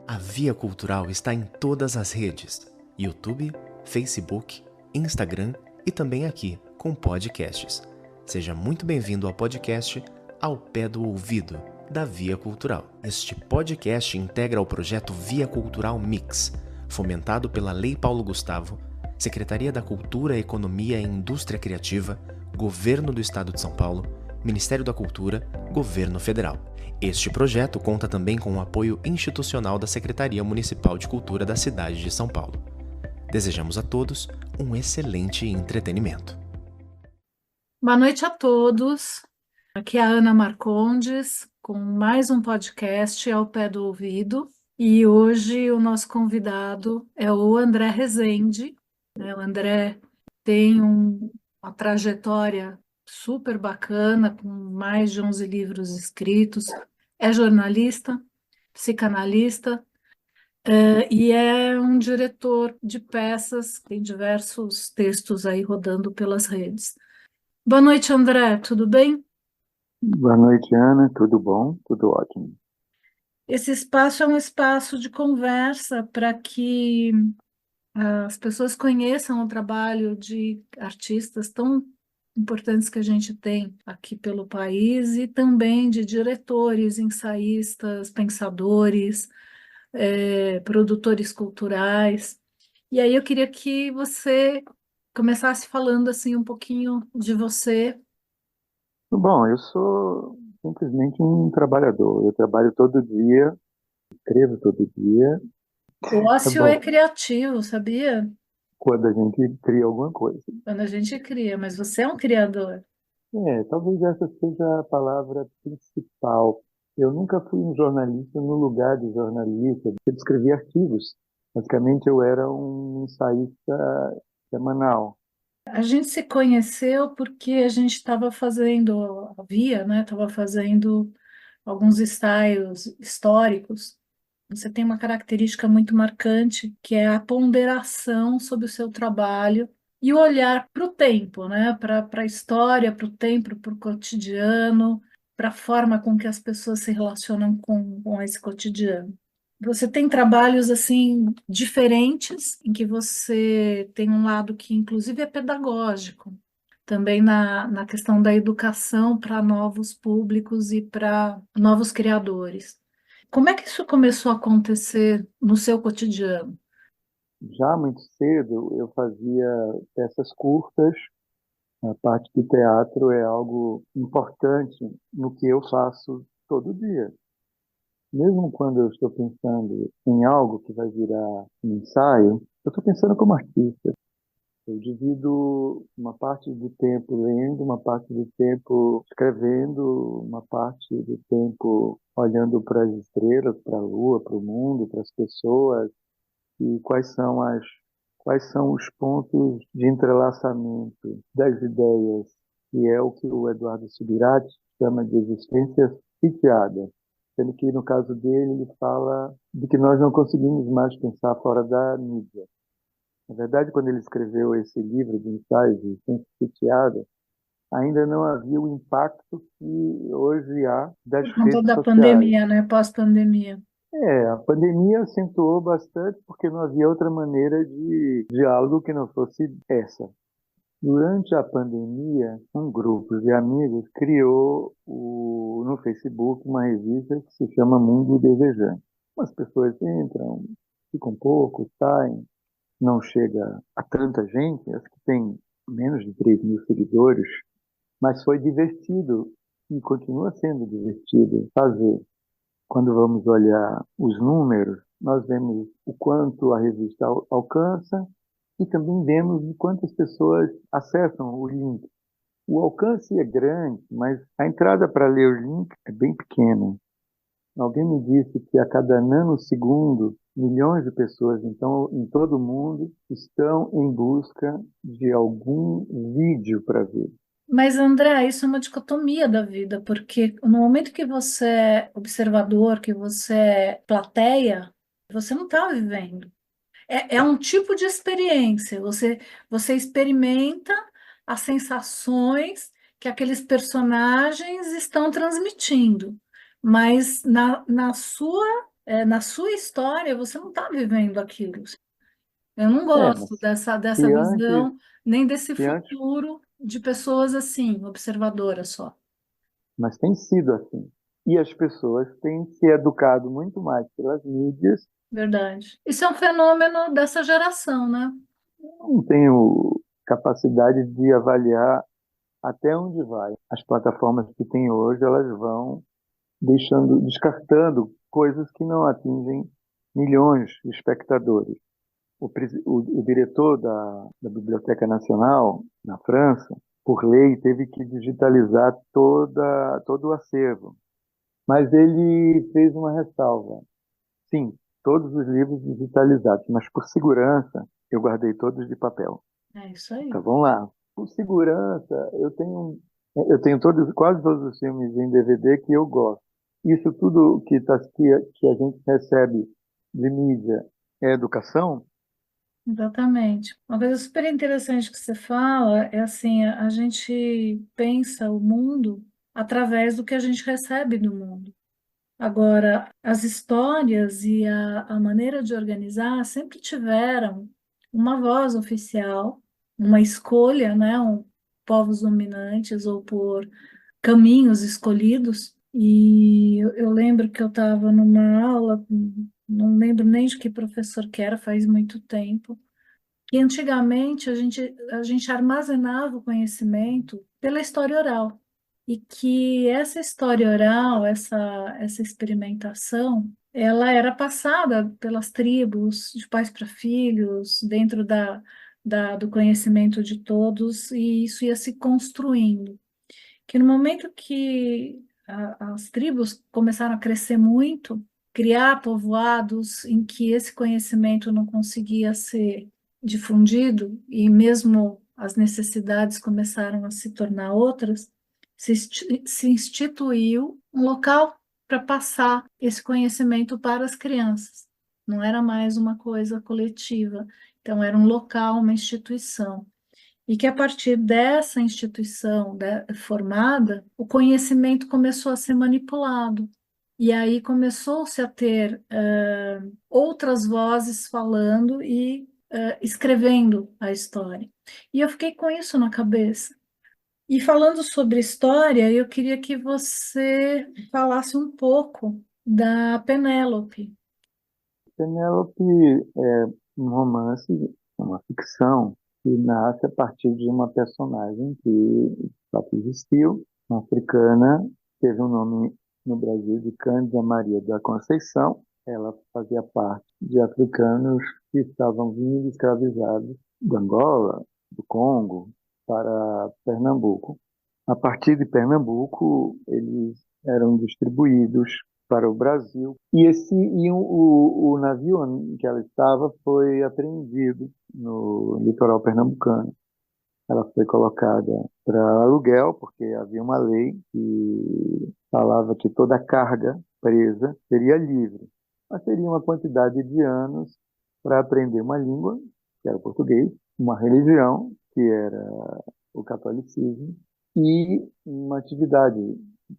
A Via Cultural está em todas as redes: YouTube, Facebook, Instagram e também aqui com podcasts. Seja muito bem-vindo ao podcast Ao Pé do Ouvido, da Via Cultural. Este podcast integra o projeto Via Cultural Mix, fomentado pela Lei Paulo Gustavo, Secretaria da Cultura, Economia e Indústria Criativa, Governo do Estado de São Paulo, Ministério da Cultura, Governo Federal. Este projeto conta também com o apoio institucional da Secretaria Municipal de Cultura da cidade de São Paulo. Desejamos a todos um excelente entretenimento. Boa noite a todos. Aqui é a Ana Marcondes com mais um podcast Ao Pé do Ouvido. E hoje o nosso convidado é o André Rezende. O André tem uma trajetória super bacana, com mais de 11 livros escritos. É jornalista, psicanalista, e é um diretor de peças, tem diversos textos aí rodando pelas redes. Boa noite, André, tudo bem? Boa noite, Ana. Tudo bom? Tudo ótimo. Esse espaço é um espaço de conversa para que as pessoas conheçam o trabalho de artistas tão importantes que a gente tem aqui pelo país e também de diretores, ensaístas, pensadores, produtores culturais. E aí eu queria que você começasse falando assim um pouquinho de você. Bom, eu sou simplesmente um trabalhador. Eu trabalho todo dia, escrevo todo dia. O ócio é Bom, criativo, sabia? quando a gente cria alguma coisa. Quando a gente cria, mas você é um criador. Talvez essa seja a palavra principal. Eu nunca fui um jornalista no lugar de jornalista. Eu escrevia artigos. Basicamente, eu era um ensaísta semanal. A gente se conheceu porque a gente estava fazendo, havia, né? Estava fazendo alguns ensaios históricos. Você tem uma característica muito marcante, que é a ponderação sobre o seu trabalho e o olhar para o tempo, né? Para a história, para o tempo, para o cotidiano, para a forma com que as pessoas se relacionam com esse cotidiano. Você tem trabalhos assim diferentes, em que você tem um lado que inclusive é pedagógico, também na questão da educação para novos públicos e para novos criadores. Como é que isso começou a acontecer no seu cotidiano? Já muito cedo, eu fazia peças curtas. A parte do teatro é algo importante no que eu faço todo dia. Mesmo quando eu estou pensando em algo que vai virar um ensaio, eu estou pensando como artista. Eu divido uma parte do tempo lendo, uma parte do tempo escrevendo, uma parte do tempo olhando para as estrelas, para a lua, para o mundo, para as pessoas e quais são os pontos de entrelaçamento das ideias, que é o que o Eduardo Subirats chama de existência sitiada, sendo que no caso dele ele fala de que nós não conseguimos mais pensar fora da mídia. Na verdade, quando ele escreveu esse livro de ensaios de existência sitiada, ainda não havia o impacto que hoje há das Por conta redes da sociais. pandemia, né? Pós-pandemia. A pandemia acentuou bastante porque não havia outra maneira de diálogo que não fosse essa. Durante a pandemia, um grupo de amigos criou no Facebook uma revista que se chama Mundo Desejante. As pessoas entram, ficam um pouco, saem, não chega a tanta gente, acho que tem menos de 3 mil seguidores, mas foi divertido e continua sendo divertido fazer. Quando vamos olhar os números, nós vemos o quanto a revista alcança e também vemos o quanto as pessoas acessam o link. O alcance é grande, mas a entrada para ler o link é bem pequena. Alguém me disse que a cada nanosegundo, milhões de pessoas então, em todo o mundo estão em busca de algum vídeo para ver. Mas, André, isso é uma dicotomia da vida, porque no momento que você é observador, que você é plateia, você não está vivendo. É um tipo de experiência. Você experimenta as sensações que aqueles personagens estão transmitindo, mas na sua na sua história, você não está vivendo aquilo. Eu não Mas gosto dessa se antes, visão, nem desse se antes, futuro de pessoas assim, observadoras só. mas tem sido assim. E as pessoas têm se educado muito mais pelas mídias, Verdade. Isso é um fenômeno dessa geração, né? não tenho capacidade de avaliar até onde vai. As plataformas que tem hoje, elas vão descartando coisas que não atingem milhões de espectadores. O diretor da Biblioteca Nacional, na França, por lei, teve que digitalizar todo o acervo. Mas ele fez uma ressalva. Sim, todos os livros digitalizados, mas por segurança, eu guardei todos de papel. É isso aí. Então, vamos lá. Por segurança, eu tenho quase todos os filmes em DVD que eu gosto. Isso tudo que a gente recebe de mídia é educação? Exatamente. Uma coisa super interessante que você fala é assim, a gente pensa o mundo através do que a gente recebe do mundo. Agora, as histórias e a maneira de organizar sempre tiveram uma voz oficial, uma escolha, né, povos dominantes ou por caminhos escolhidos. E eu lembro que eu estava numa aula, não lembro nem de que professor que era, faz muito tempo, que antigamente a gente armazenava o conhecimento pela história oral. E que essa história oral, essa experimentação, ela era passada pelas tribos, de pais para filhos, dentro do conhecimento de todos, e isso ia se construindo. Que no momento que as tribos começaram a crescer muito, criar povoados em que esse conhecimento não conseguia ser difundido e mesmo as necessidades começaram a se tornar outras, se instituiu um local para passar esse conhecimento para as crianças. Não era mais uma coisa coletiva, então era um local, uma instituição. E que a partir dessa instituição formada, o conhecimento começou a ser manipulado. E aí começou-se a ter outras vozes falando e escrevendo a história. E eu fiquei com isso na cabeça. E falando sobre história, eu queria que você falasse um pouco da Penélope. Penélope é um romance, uma ficção, que nasce a partir de uma personagem que de fato existiu, uma africana, teve um nome no Brasil de Cândida Maria da Conceição. Ela fazia parte de africanos que estavam vindo escravizados de Angola, do Congo, para Pernambuco. A partir de Pernambuco, eles eram distribuídos para o Brasil. O navio em que ela estava foi apreendido no litoral pernambucano. Ela foi colocada para aluguel, porque havia uma lei que falava que toda carga presa seria livre. Mas teria uma quantidade de anos para aprender uma língua, que era o português, uma religião, que era o catolicismo, e uma atividade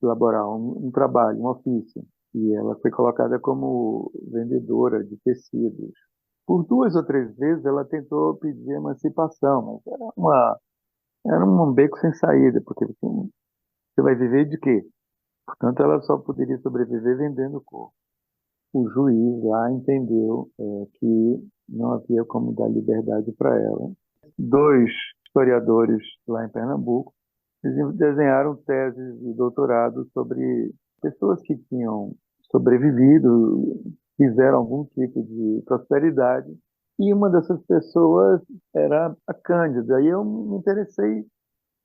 laboral, um trabalho, um ofício. E ela foi colocada como vendedora de tecidos. Por 2 ou 3 vezes ela tentou pedir emancipação, mas era um beco sem saída, porque você vai viver de quê? Portanto, ela só poderia sobreviver vendendo o corpo. O juiz lá entendeu que não havia como dar liberdade para ela. 2 historiadores lá em Pernambuco desenharam teses de doutorado sobre pessoas que tinham sobrevivido, fizeram algum tipo de prosperidade, e uma dessas pessoas era a Cândida. E eu me interessei,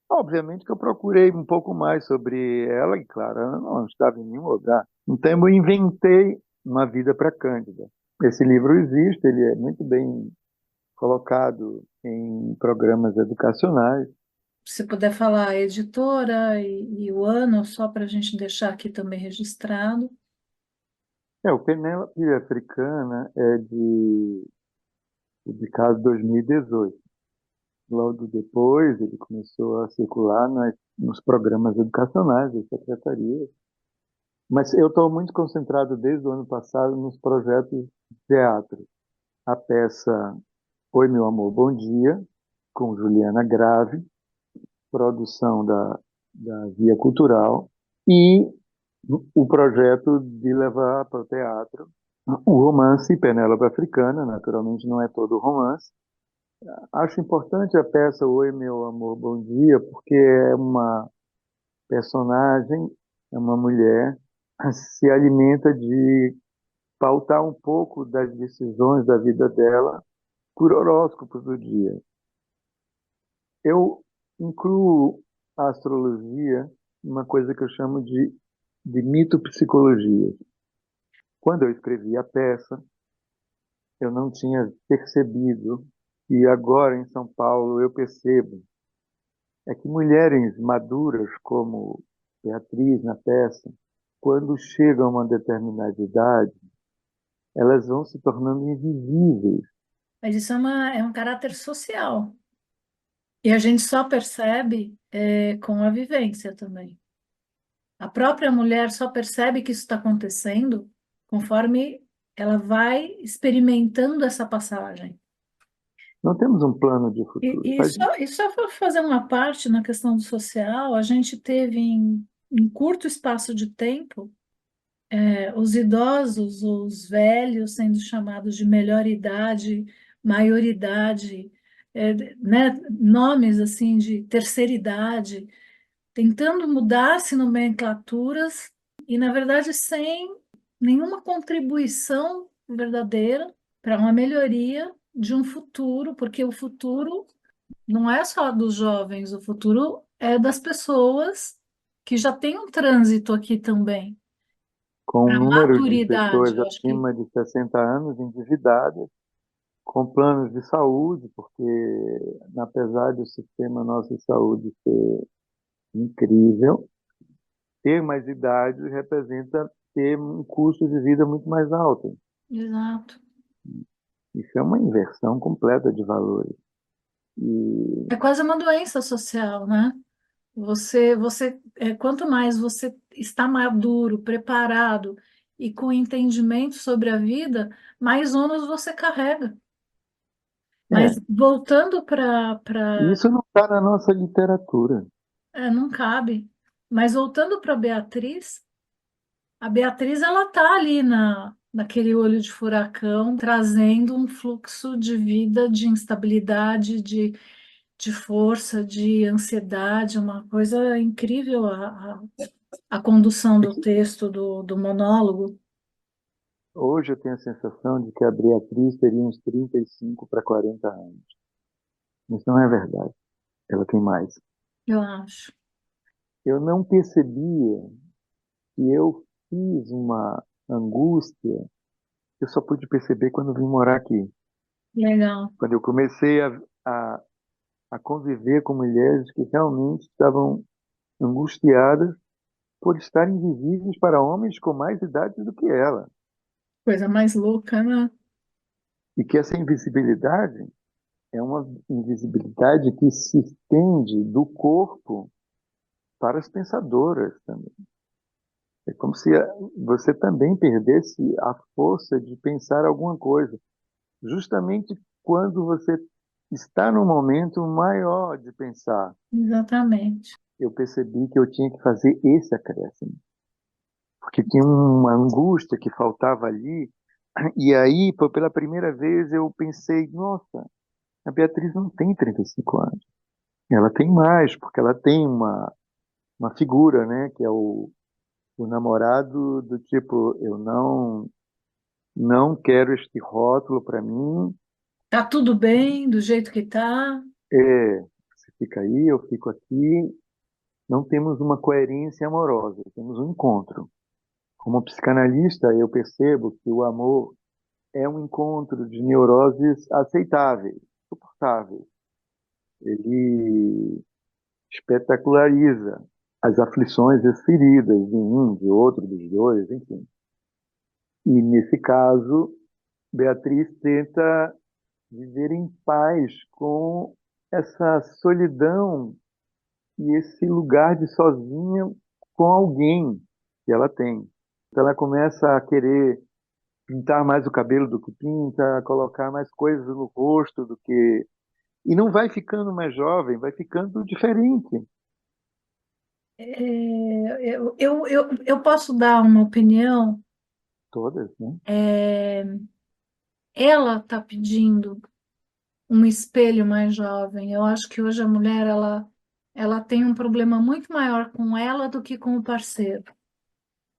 obviamente que eu procurei um pouco mais sobre ela, e claro, ela não estava em nenhum lugar. Então eu inventei uma vida para Cândida. Esse livro existe, ele é muito bem colocado em programas educacionais. Se puder falar a editora e o ano, só para a gente deixar aqui também registrado. O Penélope Africana é publicado em 2018. Logo depois, ele começou a circular nos programas educacionais da secretaria. Mas eu estou muito concentrado desde o ano passado nos projetos de teatro. A peça Oi, Meu Amor, Bom Dia, com Juliana Grave, produção da Via Cultural, e o projeto de levar para o teatro o romance Penélope Africana, naturalmente não é todo romance. Acho importante a peça Oi, Meu Amor, Bom Dia, porque é uma personagem, é uma mulher, se alimenta de pautar um pouco das decisões da vida dela por horóscopos do dia. Eu incluo a astrologia numa coisa que eu chamo de mitopsicologia. Quando eu escrevi a peça, eu não tinha percebido, e agora em São Paulo eu percebo, é que mulheres maduras, como Beatriz na peça, quando chegam a uma determinada idade, elas vão se tornando invisíveis. Mas isso é um caráter social. E a gente só percebe com a vivência também. A própria mulher só percebe que isso está acontecendo conforme ela vai experimentando essa passagem. Não temos um plano de E, futuro. e só para fazer uma parte na questão do social, a gente teve em curto espaço de tempo os idosos, os velhos sendo chamados de melhor idade, maioridade, né, nomes assim de terceira idade, tentando mudar-se nomenclaturas e, na verdade, sem nenhuma contribuição verdadeira para uma melhoria de um futuro, porque o futuro não é só dos jovens, o futuro é das pessoas que já têm um trânsito aqui também. Com um A número de maturidade, pessoas eu acho que. acima de 60 anos endividadas, com planos de saúde, porque apesar do sistema nosso de saúde ser incrível, ter mais idade representa ter um custo de vida muito mais alto. Exato. Isso é uma inversão completa de valores. E É quase uma doença social, né? Quanto mais você está maduro, preparado e com entendimento sobre a vida, mais ônus você carrega. é, Mas voltando para, isso não está na nossa literatura. não cabe. Mas voltando para Beatriz, a Beatriz ela tá ali naquele olho de furacão, trazendo um fluxo de vida, de instabilidade, de força, de ansiedade, uma coisa incrível a condução É do que texto, do monólogo. hoje eu tenho a sensação de que a Beatriz teria uns 35 para 40 anos. Isso não é verdade. Ela tem mais. Eu acho. Eu não percebia que eu fiz uma angústia, eu só pude perceber quando vim morar aqui. Legal. Quando eu comecei a, a conviver com mulheres que realmente estavam angustiadas por estarem invisíveis para homens com mais idade do que ela. Coisa mais louca, né? E que essa invisibilidade é uma invisibilidade que se estende do corpo para as pensadoras também. É como se você também perdesse a força de pensar alguma coisa, justamente quando você está no momento maior de pensar. Exatamente. Eu percebi que eu tinha que fazer esse acréscimo, porque tinha uma angústia que faltava ali, e aí, pela primeira vez, eu pensei, nossa, a Beatriz não tem 35 anos. Ela tem mais, porque ela tem uma figura, né, que é o namorado do tipo, eu não quero este rótulo para mim, Tá tudo bem do jeito que tá. você fica aí, eu fico aqui, não temos uma coerência amorosa, temos um encontro. Como psicanalista, eu percebo que o amor é um encontro de neuroses aceitáveis, suportáveis. Ele espetaculariza as aflições e as feridas de um, de outro, dos dois, enfim. E nesse caso, Beatriz tenta viver em paz com essa solidão e esse lugar de sozinha com alguém que ela tem. Ela começa a querer pintar mais o cabelo do que pinta, colocar mais coisas no rosto do que. E não vai ficando mais jovem, vai ficando diferente. Eu posso dar uma opinião. Todas, né? É, ela está pedindo um espelho mais jovem. Eu acho que hoje a mulher ela tem um problema muito maior com ela do que com o parceiro.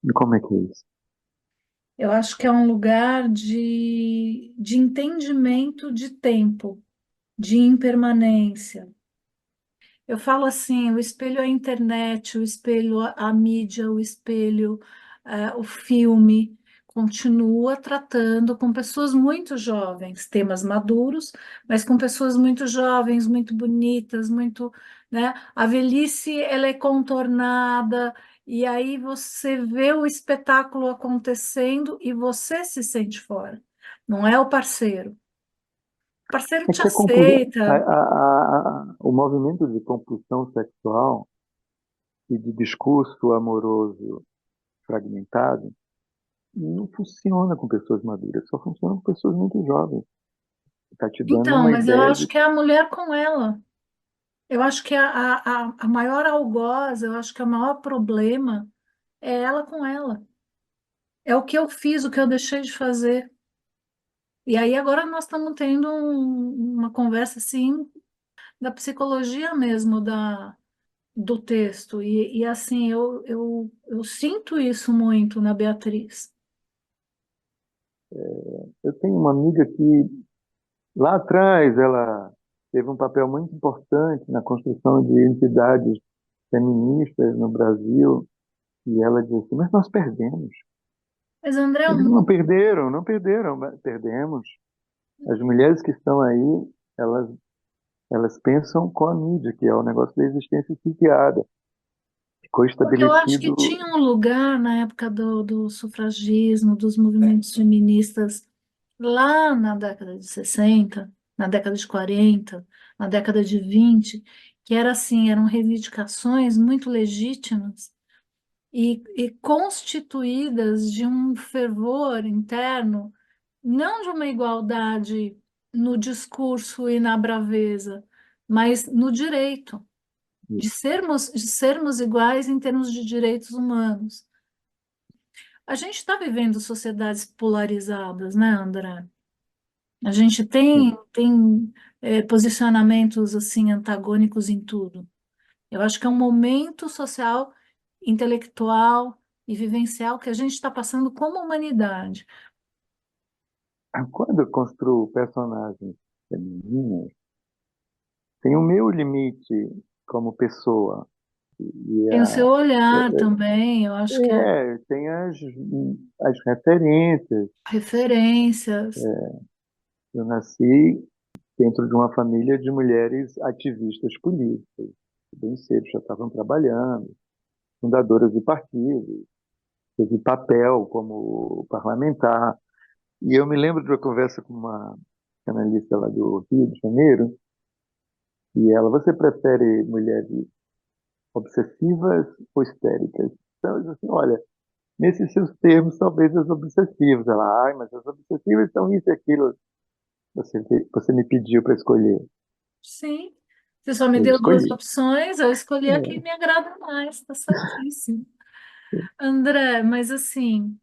E como é que é isso? Eu acho que é um lugar de entendimento de tempo, de impermanência. Eu falo assim, o espelho é a internet, o espelho a mídia, o espelho, o filme, continua tratando com pessoas muito jovens, temas maduros, mas com pessoas muito jovens, muito bonitas, muito, né? A velhice, ela é contornada, e aí você vê o espetáculo acontecendo e você se sente fora. Não é o parceiro. O parceiro É te que aceita. o movimento de compulsão sexual e de discurso amoroso fragmentado não funciona com pessoas maduras, só funciona com pessoas muito jovens. Está te dando Então, uma mas eu ideia acho de. que é a mulher com ela. Eu acho que a maior algoz, eu acho que o maior problema é ela com ela. É o que eu fiz, o que eu deixei de fazer. E aí agora nós estamos tendo uma conversa assim da psicologia mesmo do texto. E assim, eu sinto isso muito na Beatriz. Eu tenho uma amiga que lá atrás ela teve um papel muito importante na construção de entidades feministas no Brasil e ela disse assim, mas nós perdemos. Mas André, Eu digo, não perderam, não perderam, mas perdemos. As mulheres que estão aí, elas, elas pensam com a mídia, que é o negócio da existência psiquiada. Ficou porque eu acho que estabelecido. tinha um lugar na época do sufragismo, dos movimentos feministas, lá na década de 60, na década de 40, na década de 20, que era assim, eram reivindicações muito legítimas e constituídas de um fervor interno, não de uma igualdade no discurso e na braveza, mas no direito de sermos iguais em termos de direitos humanos. A gente está vivendo sociedades polarizadas, né, André? A gente tem posicionamentos assim antagônicos em tudo. Eu acho que é um momento social, intelectual e vivencial que a gente está passando como humanidade. Quando eu construo personagens femininas, tem o meu limite como pessoa. E Tem o seu olhar também, eu acho que é tem as referências. referências. Eu nasci dentro de uma família de mulheres ativistas políticas. Bem cedo já estavam trabalhando, fundadoras de partidos, teve papel como parlamentar. E eu me lembro de uma conversa com uma analista lá do Rio de Janeiro, e ela, você prefere mulheres obsessivas ou histéricas? Então, eu disse assim, olha, nesses seus termos, talvez as obsessivas. Ela, ai, mas as obsessivas são isso e aquilo. Você me pediu para escolher. Sim, você só me Eu deu duas escolhi. opções, eu escolhi a que É, me agrada mais, tá certíssimo. André, mas assim,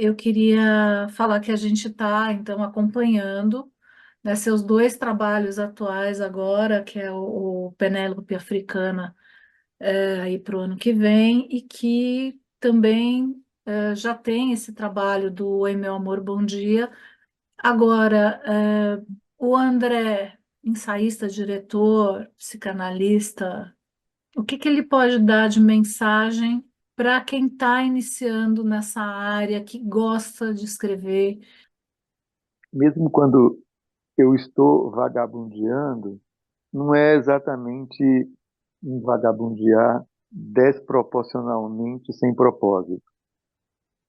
eu queria falar que a gente está, então, acompanhando, né, seus dois trabalhos atuais agora, que é o Penélope Africana, aí para o ano que vem, e que também já tem esse trabalho do Oi, Meu Amor, Bom Dia. Agora, o André, ensaísta, diretor, psicanalista, o que que ele pode dar de mensagem para quem está iniciando nessa área, que gosta de escrever? mesmo quando eu estou vagabundeando, não é exatamente um vagabundear desproporcionalmente sem propósito.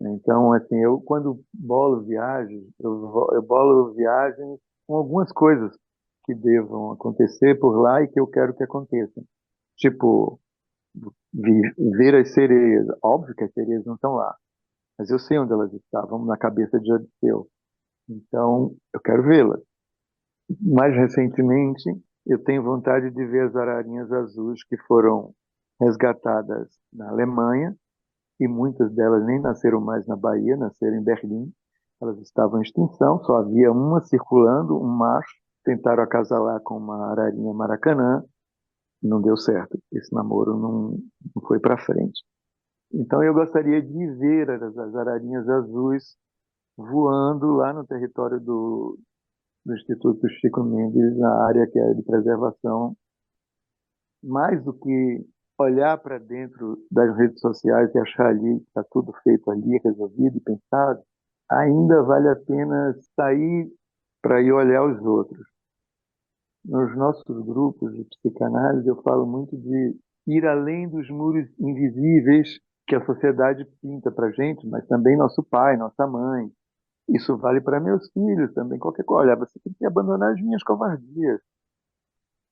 Então, assim, eu quando bolo viagens, eu bolo viagens com algumas coisas que devam acontecer por lá e que eu quero que aconteçam. Tipo, ver as sereias. Óbvio que as sereias não estão lá. mas eu sei onde elas estavam, na cabeça de Odisseu. Então, eu quero vê-las. Mais recentemente, eu tenho vontade de ver as ararinhas azuis que foram resgatadas na Alemanha, e muitas delas nem nasceram mais na Bahia, nasceram em Berlim. Elas estavam em extinção, só havia uma circulando, um macho. Tentaram acasalar com uma ararinha maracanã, não deu certo. Esse namoro não foi para frente. Então eu gostaria de ver as ararinhas azuis voando lá no território do Instituto Chico Mendes, na área que é de preservação, mais do que olhar para dentro das redes sociais e achar ali que está tudo feito ali, resolvido e pensado, ainda vale a pena sair para ir olhar os outros. Nos nossos grupos de psicanálise, eu falo muito de ir além dos muros invisíveis que a sociedade pinta para a gente, mas também nosso pai, nossa mãe. Isso vale para meus filhos também, qualquer coisa. Olha, você tem que abandonar as minhas covardias.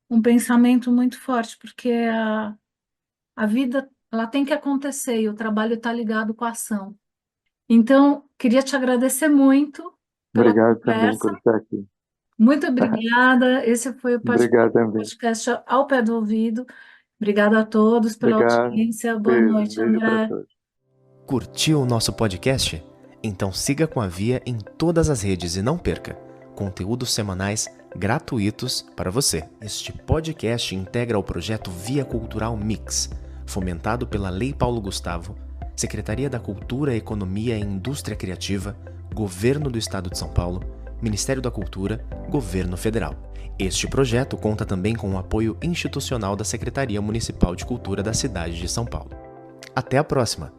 Um pensamento muito forte, porque a vida ela tem que acontecer e o trabalho está ligado com a ação. Então, queria te agradecer muito pela Obrigado também conversa. por estar aqui. Muito obrigada. Esse foi o Obrigado também. podcast Ao Pé do Ouvido. Obrigada a todos pela Obrigado. audiência. Boa Beijo, noite, beijo para André. todos. Curtiu o nosso podcast? Então siga com a Via em todas as redes e não perca conteúdos semanais gratuitos para você. Este podcast integra o projeto Via Cultural Mix, fomentado pela Lei Paulo Gustavo, Secretaria da Cultura, Economia e Indústria Criativa, Governo do Estado de São Paulo, Ministério da Cultura, Governo Federal. Este projeto conta também com o apoio institucional da Secretaria Municipal de Cultura da cidade de São Paulo. Até a próxima!